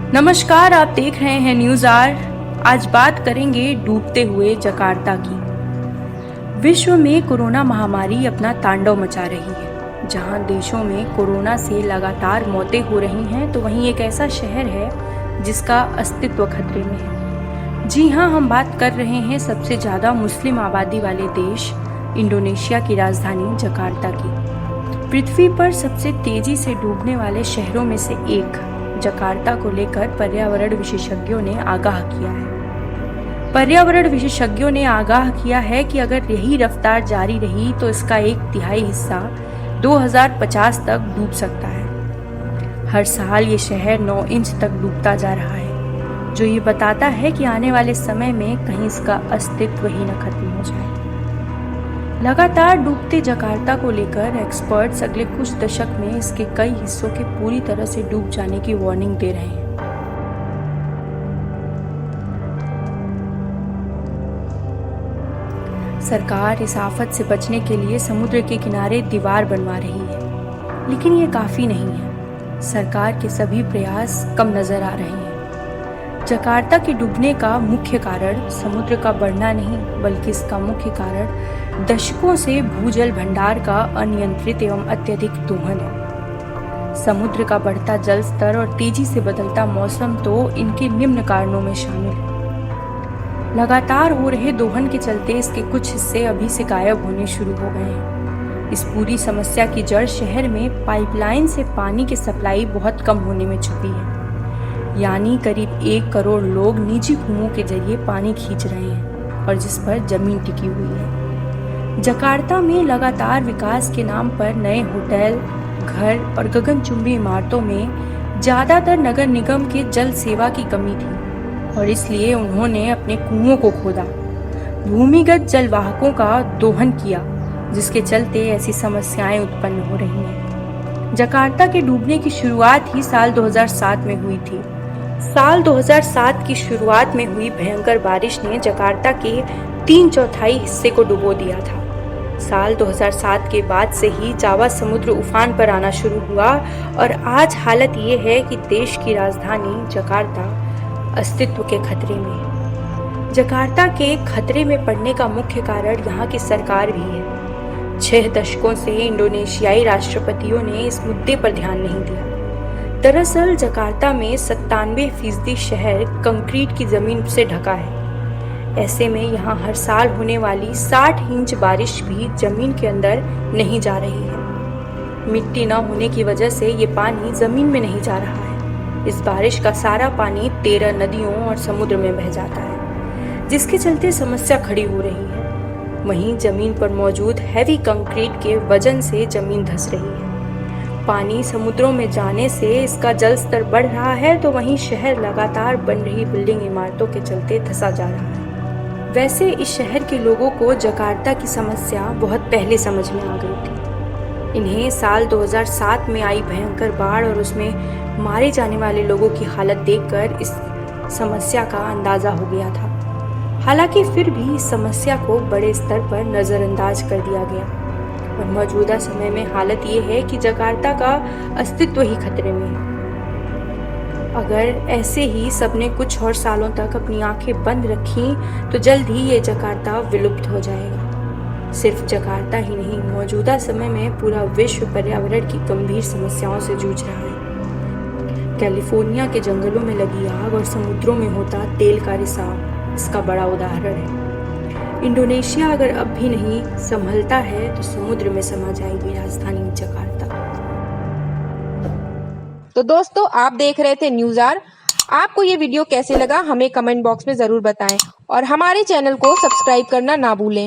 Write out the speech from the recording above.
नमस्कार, आप देख रहे हैं न्यूज़ आर। आज बात करेंगे डूबते हुए जकार्ता की। विश्व में कोरोना महामारी अपना तांडव मचा रही है। जहां देशों में कोरोना से लगातार मौतें हो रही हैं, तो वहीं एक ऐसा शहर है जिसका अस्तित्व खतरे में है। जी हां, हम बात कर रहे हैं सबसे ज़्यादा मुस्लिम आबादी वाले देश इंडोनेशिया की राजधानी जकार्ता की। पृथ्वी पर सबसे तेजी से डूबने वाले शहरों में से एक जकार्ता को लेकर पर्यावरण विशेषज्ञों ने आगाह किया है। पर्यावरण विशेषज्ञों ने आगाह किया है कि अगर यही रफ्तार जारी रही तो इसका 1/3 हिस्सा 2050 तक डूब सकता है। हर साल ये शहर 9 इंच तक डूबता जा रहा है, जो ये बताता है कि आने वाले समय में कहीं इसका अस्तित्व ही न खत्म हो जाए। लगातार डूबते जकार्ता को लेकर एक्सपर्ट्स अगले कुछ दशक में इसके कई हिस्सों के पूरी तरह से डूब जाने की वार्निंग दे रहे हैं। सरकार इस आफत से बचने के लिए समुद्र के किनारे दीवार बनवा रही है, लेकिन ये काफी नहीं है। सरकार के सभी प्रयास कम नजर आ रहे हैं। जकार्ता के डूबने का मुख्य कारण समुद्र का बढ़ना नहीं, बल्कि इसका मुख्य कारण दशकों से भूजल भंडार का अनियंत्रित एवं अत्यधिक दोहन है। समुद्र का बढ़ता जल स्तर और तेजी से बदलता मौसम तो इनके निम्न कारणों में शामिल है। लगातार हो रहे दोहन के चलते इसके कुछ हिस्से अभी से गायब होने शुरू हो गए हैं। इस पूरी समस्या की जड़ शहर में पाइपलाइन से पानी की सप्लाई बहुत कम होने में छुपी है। यानी करीब 1 करोड़ लोग निजी कुओं के जरिए पानी खींच रहे हैं और जिस पर जमीन टिकी हुई है। जकार्ता में लगातार विकास के नाम पर नए होटल, घर और गगनचुंबी इमारतों में ज्यादातर नगर निगम के जल सेवा की कमी थी और इसलिए उन्होंने अपने कुओं को खोदा, भूमिगत जलवाहकों का दोहन किया, जिसके चलते ऐसी समस्याएं उत्पन्न हो रही हैं। जकार्ता के डूबने की शुरुआत ही साल 2007 में हुई थी। साल 2007 की शुरुआत में हुई भयंकर बारिश ने जकार्ता के 3/4 हिस्से को डुबो दिया था। साल 2007 के बाद से ही जावा समुद्र उफान पर आना शुरू हुआ और आज हालत ये है कि देश की राजधानी जकार्ता अस्तित्व के खतरे में है। जकार्ता के खतरे में पड़ने का मुख्य कारण यहाँ की सरकार भी है। 6 दशकों से इंडोनेशियाई राष्ट्रपतियों ने इस मुद्दे पर ध्यान नहीं दिया। दरअसल जकार्ता में 97% शहर कंक्रीट की जमीन से ढका है। ऐसे में यहाँ हर साल होने वाली 60 इंच बारिश भी जमीन के अंदर नहीं जा रही है। मिट्टी न होने की वजह से ये पानी जमीन में नहीं जा रहा है। इस बारिश का सारा पानी 13 नदियों और समुद्र में बह जाता है, जिसके चलते समस्या खड़ी हो रही है। वहीं जमीन पर मौजूद हैवी कंक्रीट के वजन से जमीन धंस रही है। पानी समुद्रों में जाने से इसका जल स्तर बढ़ रहा है, तो वहीं शहर लगातार बन रही बिल्डिंग इमारतों के चलते धंसा जा रहा है। वैसे इस शहर के लोगों को जकार्ता की समस्या बहुत पहले समझ में आ गई थी। इन्हें साल 2007 में आई भयंकर बाढ़ और उसमें मारे जाने वाले लोगों की हालत देखकर इस समस्या का अंदाजा हो गया था। हालांकि फिर भी इस समस्या को बड़े स्तर पर नजरअंदाज कर दिया गया और मौजूदा समय में हालत ये है कि जकार्ता का अस्तित्व ही खतरे में है। अगर ऐसे ही सबने कुछ और सालों तक अपनी आंखें बंद रखी तो जल्द ही ये जकार्ता विलुप्त हो जाएगा। सिर्फ जकार्ता ही नहीं, मौजूदा समय में पूरा विश्व पर्यावरण की गंभीर समस्याओं से जूझ रहा है। कैलिफोर्निया के जंगलों में लगी आग और समुद्रों में होता तेल का रिसाव इसका बड़ा उदाहरण है। इंडोनेशिया अगर अब भी नहीं संभलता है तो समुद्र में समा जाएगी राजधानी जकार्ता। तो दोस्तों, आप देख रहे थे न्यूज़ आर। आपको ये वीडियो कैसे लगा हमें कमेंट बॉक्स में जरूर बताएं और हमारे चैनल को सब्सक्राइब करना ना भूलें।